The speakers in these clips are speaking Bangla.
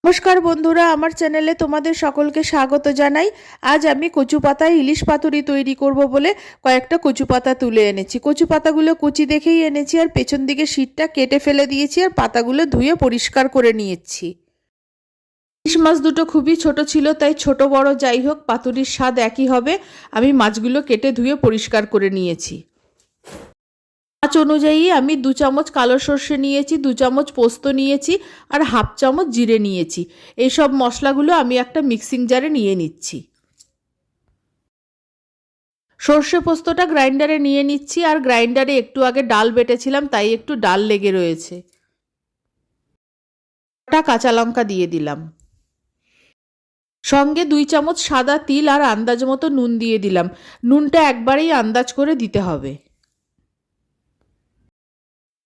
নমস্কার বন্ধুরা, আমার চ্যানেলে তোমাদের সকলকে স্বাগত জানাই। আজ আমি কচু পাতায় ইলিশ পাতুরি তৈরি করব বলে কয়েকটা কচু পাতা তুলে এনেছি। কচু পাতাগুলো কচি দেখেই এনেছি, আর পেছন দিকে শীটটা কেটে ফেলে দিয়েছি, আর পাতাগুলো ধুয়ে পরিষ্কার করে নিয়েছি। ইলিশ মাছ দুটো খুবই ছোট ছিল, তাই ছোট বড় যাই হোক পাতুরির স্বাদ একই হবে। আমি মাছগুলো কেটে ধুয়ে পরিষ্কার করে নিয়েছি। মাছ অনুযায়ী আমি 2 চামচ কালো সর্ষে নিয়েছি, 2 চামচ পোস্ত নিয়েছি, আর হাফ চামচ জিরে নিয়েছি। এই সব মশলাগুলো আমি একটা মিক্সিং জারে নিয়ে নিচ্ছি। সর্ষে পোস্তটা গ্রাইন্ডারে নিয়ে নিচ্ছি, আর গ্রাইন্ডারে একটু আগে ডাল বেটেছিলাম, তাই একটু ডাল লেগে রয়েছে। কাঁচা লঙ্কা দিয়ে দিলাম, সঙ্গে 2 চামচ সাদা তিল আর আন্দাজ মতো নুন দিয়ে দিলাম। নুনটা একবারেই আন্দাজ করে দিতে হবে।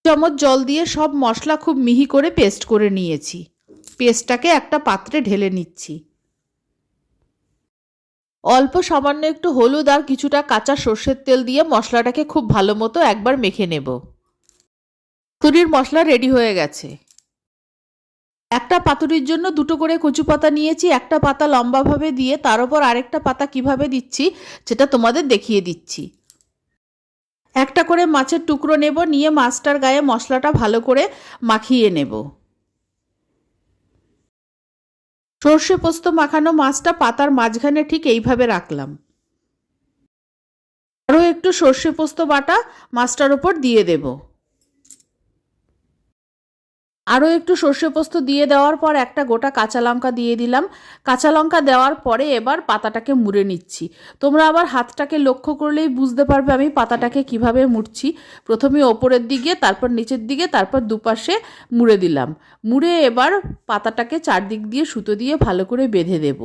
চামচ জল দিয়ে সব মশলা খুব মিহি করে পেস্ট করে নিয়েছি। পেস্টটাকে একটা পাত্রে ঢেলে নিচ্ছি। অল্প সামান্য একটু হলুদ আর কিছুটা কাঁচা সর্ষের তেল দিয়ে মশলাটাকে খুব ভালো মতো একবার মেখে নেব। পাতুরির মশলা রেডি হয়ে গেছে। একটা পাতুরির জন্য 2টো করে কচু পাতা নিয়েছি। একটা পাতা লম্বাভাবে দিয়ে তার উপর আরেকটা পাতা কিভাবে দিচ্ছি সেটা তোমাদের দেখিয়ে দিচ্ছি। একটা করে মাছের টুকরো নেব, নিয়ে মাছটার গায়ে মশলাটা ভালো করে মাখিয়ে নেব। সর্ষে পোস্ত মাখানো মাছটা পাতার মাঝখানে ঠিক এইভাবে রাখলাম। আরও একটু সর্ষে পোস্ত বাটা মাছটার উপর দিয়ে দেব। আরও একটু সর্ষে পোস্ত দিয়ে দেওয়ার পর একটা গোটা কাঁচা লঙ্কা দিয়ে দিলাম। কাঁচা লঙ্কা দেওয়ার পরে এবার পাতাটাকে মুড়ে নিচ্ছি। তোমরা আবার হাতটাকে লক্ষ্য করলেই বুঝতে পারবে আমি পাতাটাকে কিভাবে মুড়ছি। প্রথমে ওপরের দিকে, তারপর নিচের দিকে, তারপর দুপাশে মুড়ে দিলাম। মুড়ে এবার পাতাটাকে চারদিক দিয়ে সুতো দিয়ে ভালো করে বেঁধে দেব।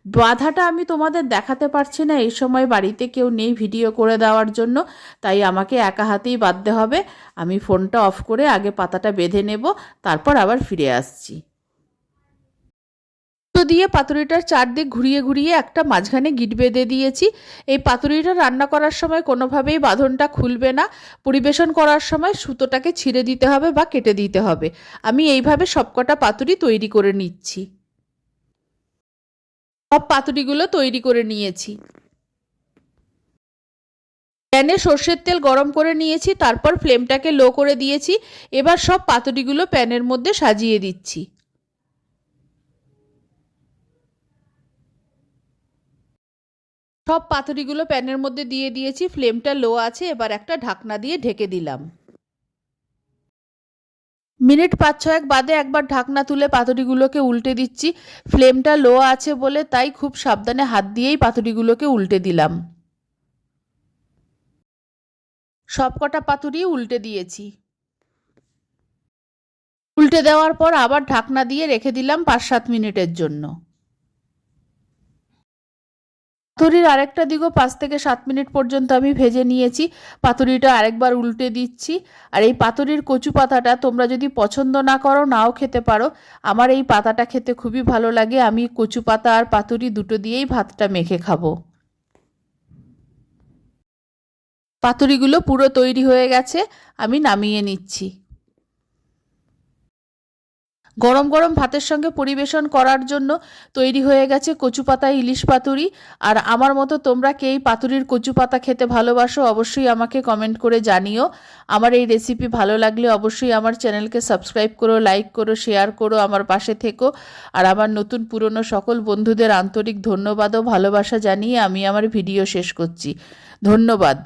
বাঁধাটা আমি তোমাদের দেখাতে পারছি না, এই সময় বাড়িতে কেউ নেই ভিডিও করে দেওয়ার জন্য, তাই আমাকে একা হাতেই বাঁধতে হবে। আমি ফোনটা অফ করে আগে পাতাটা বেঁধে নেব, তারপর আবার ফিরে আসছি। দিয়ে পাতুরিটার চারদিক ঘুরিয়ে ঘুরিয়ে একটা মাঝখানে গিঁট বেঁধে দিয়েছি। এই পাতুরিটা রান্না করার সময় কোনোভাবেই বাঁধনটা খুলবে না। পরিবেশন করার সময় সুতোটাকে ছিঁড়ে দিতে হবে বা কেটে দিতে হবে। আমি এইভাবে সবকটা পাতুরি তৈরি করে নিচ্ছি। সব পাতুরিগুলো তৈরি করে নিয়েছি। প্যানে সর্ষের তেল গরম করে নিয়েছি, তারপর ফ্লেমটাকে লো করে দিয়েছি। এবার সব পাতুরিগুলো প্যানের মধ্যে সাজিয়ে দিচ্ছি। সব পাতুরিগুলো প্যানের মধ্যে দিয়ে দিয়েছি, ফ্লেমটা লো আছে। এবার একটা ঢাকনা দিয়ে ঢেকে দিলাম। মিনিট 5-6 বাদে একবার ঢাকনা তুলে পাতুরিগুলোকে উল্টে দিচ্ছি। ফ্লেমটা লো আছে বলে তাই খুব সাবধানে হাত দিয়েই পাতুরিগুলোকে উল্টে দিলাম। সবকটা পাতুরি উল্টে দিয়েছি। উল্টে দেওয়ার পর আবার ঢাকনা দিয়ে রেখে দিলাম 5-7 মিনিটের জন্য। পাতুরির আরেকটা দিকও 5 থেকে 7 মিনিট পর্যন্ত আমি ভেজে নিয়েছি। পাতুরিটা আরেকবার উল্টে দিচ্ছি। আর এই পাতুরির কচু পাতাটা তোমরা যদি পছন্দ না করো, নাও খেতে পারো। আমার এই পাতাটা খেতে খুবই ভালো লাগে। আমি কচু পাতা আর পাতুরি দুটো দিয়েই ভাতটা মেখে খাবো। পাতুরিগুলো পুরো তৈরি হয়ে গেছে, আমি নামিয়ে নিচ্ছি। গরম গরম ভাতের সঙ্গে পরিবেশন করার জন্য তৈরি হয়ে গেছে কচু পাতা ইলিশ পাতুরি। আর আমার মতো তোমরা কে এই পাতুরির কচু পাতা খেতে ভালোবাসো অবশ্যই আমাকে কমেন্ট করে জানিও। আমার এই রেসিপি ভালো লাগলে অবশ্যই আমার চ্যানেলকে সাবস্ক্রাইব করো, লাইক করো, শেয়ার করো, আমার পাশে থেকো। আর আমার নতুন পুরনো সকল বন্ধুদের আন্তরিক ধন্যবাদ ও ভালোবাসা জানিয়ে আমি আমার ভিডিও শেষ করছি। ধন্যবাদ।